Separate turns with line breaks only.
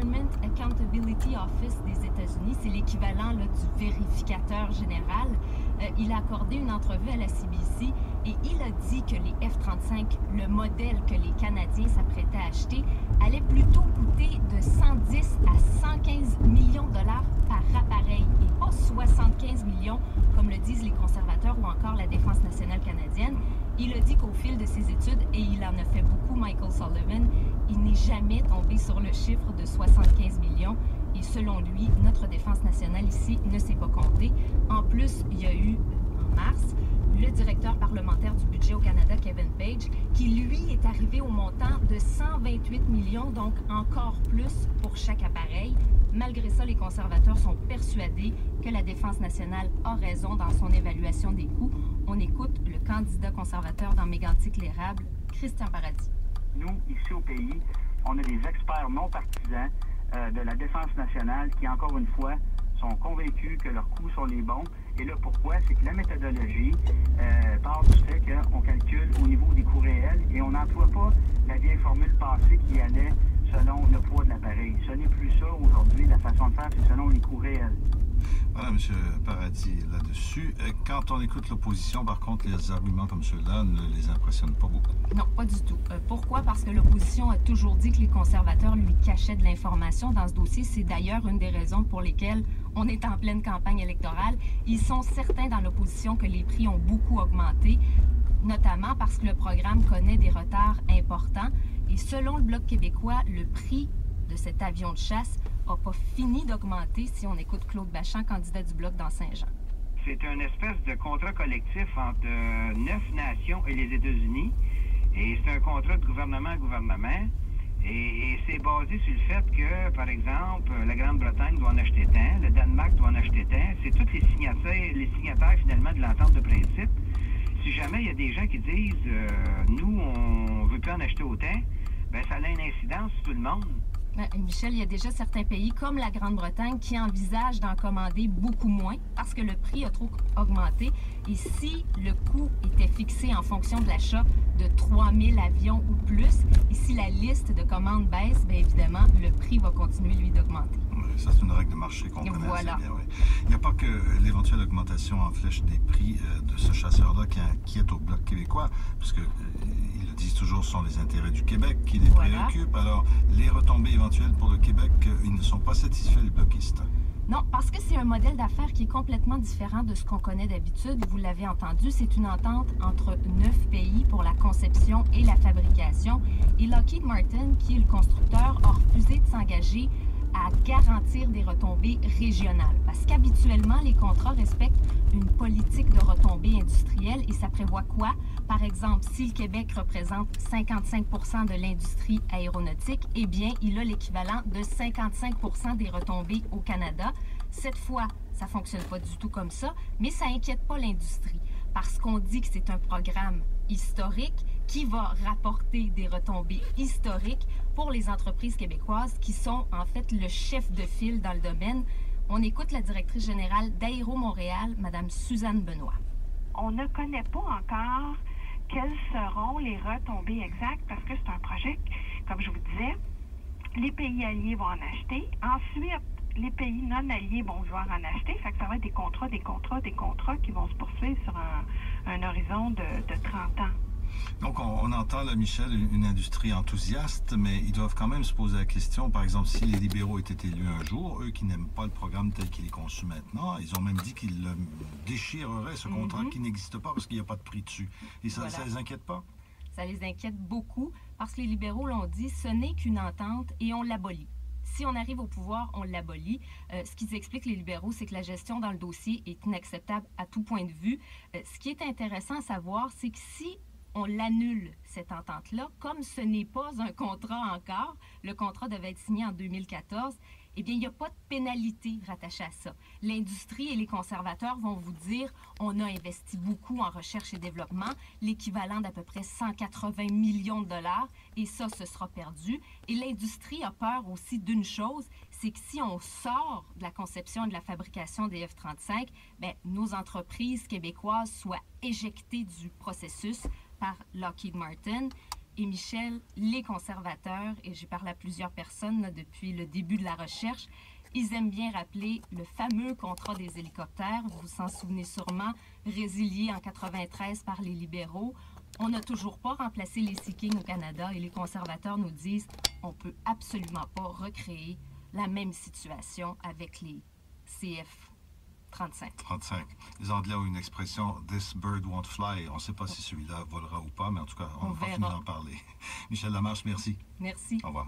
Government Accountability Office des États-Unis. C'est l'équivalent là, du vérificateur général. Il a accordé une entrevue à la CBC et il a dit que les F-35, le modèle que les Canadiens s'apprêtaient à acheter, allait plutôt coûter de 110 à 115 millions de dollars par appareil et pas 75 millions comme le disent les conservateurs ou encore la Défense nationale canadienne. Il a dit qu'au fil de ses études, et il en a fait beaucoup, Michael Sullivan, il n'est jamais tombé sur le chiffre de 75 millions. Et selon lui, notre défense nationale ici ne s'est pas comptée. En plus, il y a eu, en mars, le directeur parlementaire du budget au Canada, Kevin Page, qui, lui, est arrivé au montant de 128 millions, donc encore plus pour chaque appareil. Malgré ça, les conservateurs sont persuadés que la Défense nationale a raison dans son évaluation des coûts. On écoute le candidat conservateur dans Mégantic l'érable, Christian Paradis.
Nous, ici au pays, on a des experts non partisans de la Défense nationale qui, encore une fois, sont convaincus que leurs coûts sont les bons. Et là, pourquoi? C'est que la méthodologie part du fait qu'on calcule au niveau des coûts réels et on n'emploie pas la vieille formule passée qui allait selon le poids de l'appareil. Ce n'est plus ça aujourd'hui. La façon de faire, c'est selon les coûts réels.
Voilà, M. Paradis, là-dessus. Quand on écoute l'opposition, par contre, les arguments comme ceux-là ne les impressionnent pas beaucoup.
Non, pas du tout. Pourquoi? Parce que l'opposition a toujours dit que les conservateurs lui cachaient de l'information dans ce dossier. C'est d'ailleurs une des raisons pour lesquelles on est en pleine campagne électorale. Ils sont certains dans l'opposition que les prix ont beaucoup augmenté, notamment parce que le programme connaît des retards importants. Et selon le Bloc québécois, le prix de cet avion de chasse n'a pas fini d'augmenter si on écoute Claude Bachand, candidat du Bloc dans Saint-Jean.
C'est une espèce de contrat collectif entre 9 nations et les États-Unis. Et c'est un contrat de gouvernement à gouvernement. Et c'est basé sur le fait que, par exemple, la Grande-Bretagne doit en acheter tant, le Danemark doit en acheter tant. C'est tous les signataires finalement de l'entente de principe. Si jamais il y a des gens qui disent nous, on veut plus en acheter autant, ben ça a une incidence sur tout le monde.
Michel, il y a déjà certains pays comme la Grande-Bretagne qui envisagent d'en commander beaucoup moins parce que le prix a trop augmenté. Et si le coût était fixé en fonction de l'achat de 3000 avions ou plus, et si la liste de commandes baisse, bien évidemment, le prix va continuer, lui, d'augmenter.
Oui, ça, c'est une règle de marché qu'on connaît assez bien. Oui. Il n'y a pas que l'éventuelle augmentation en flèche des prix de ce chasseur-là qui inquiète au Bloc québécois, parce que ils le disent toujours, ce sont les intérêts du Québec qui les préoccupent. Alors, les retombées éventuelles pour le Québec, ils ne sont pas satisfaits, les bloquistes.
Non, parce que c'est un modèle d'affaires qui est complètement différent de ce qu'on connaît d'habitude. Vous l'avez entendu, c'est une entente entre 9 pays pour la conception et la fabrication. Et Lockheed Martin, qui est le constructeur, a refusé de s'engager à garantir des retombées régionales. Parce qu'habituellement, les contrats respectent une politique de retombées industrielles et ça prévoit quoi? Par exemple, si le Québec représente 55% de l'industrie aéronautique, eh bien, il a l'équivalent de 55% des retombées au Canada. Cette fois, ça ne fonctionne pas du tout comme ça, mais ça n'inquiète pas l'industrie parce qu'on dit que c'est un programme historique qui va rapporter des retombées historiques pour les entreprises québécoises qui sont en fait le chef de file dans le domaine. On écoute la directrice générale d'Aéro Montréal, Mme Suzanne Benoît.
On ne connaît pas encore quelles seront les retombées exactes parce que c'est un projet, comme je vous disais, les pays alliés vont en acheter. Ensuite, les pays non alliés vont vouloir en acheter. Fait que ça va être des contrats qui vont se poursuivre sur un horizon de 30 ans.
Donc, on entend, là, Michel, une industrie enthousiaste, mais ils doivent quand même se poser la question, par exemple, si les libéraux étaient élus un jour, eux qui n'aiment pas le programme tel qu'il est conçu maintenant, ils ont même dit qu'ils le déchireraient, ce contrat qui n'existe pas parce qu'il n'y a pas de prix dessus. Et ça, ça les inquiète pas?
Ça les inquiète beaucoup parce que les libéraux l'ont dit, ce n'est qu'une entente et on l'abolit. Si on arrive au pouvoir, on l'abolit. Ce qu'ils expliquent, les libéraux, c'est que la gestion dans le dossier est inacceptable à tout point de vue. Ce qui est intéressant à savoir, c'est que si on l'annule, cette entente-là, comme ce n'est pas un contrat encore, le contrat devait être signé en 2014, eh bien, il n'y a pas de pénalité rattachée à ça. L'industrie et les conservateurs vont vous dire on a investi beaucoup en recherche et développement, l'équivalent d'à peu près 180 millions de dollars, et ça, ce sera perdu. Et l'industrie a peur aussi d'une chose, c'est que si on sort de la conception et de la fabrication des F-35, bien, nos entreprises québécoises soient éjectées du processus par Lockheed Martin. Et Michel, les conservateurs, et j'ai parlé à plusieurs personnes là, depuis le début de la recherche, ils aiment bien rappeler le fameux contrat des hélicoptères, vous vous en souvenez sûrement, résilié en 93 par les libéraux. On n'a toujours pas remplacé les Sea King au Canada et les conservateurs nous disent on ne peut absolument pas recréer la même situation avec les CF-35.
35. Les Anglais ont une expression « This bird won't fly ». On ne sait pas si celui-là volera ou pas, mais en tout cas, on va finir d'en parler. Michel Lamarche, merci.
Merci.
Au revoir.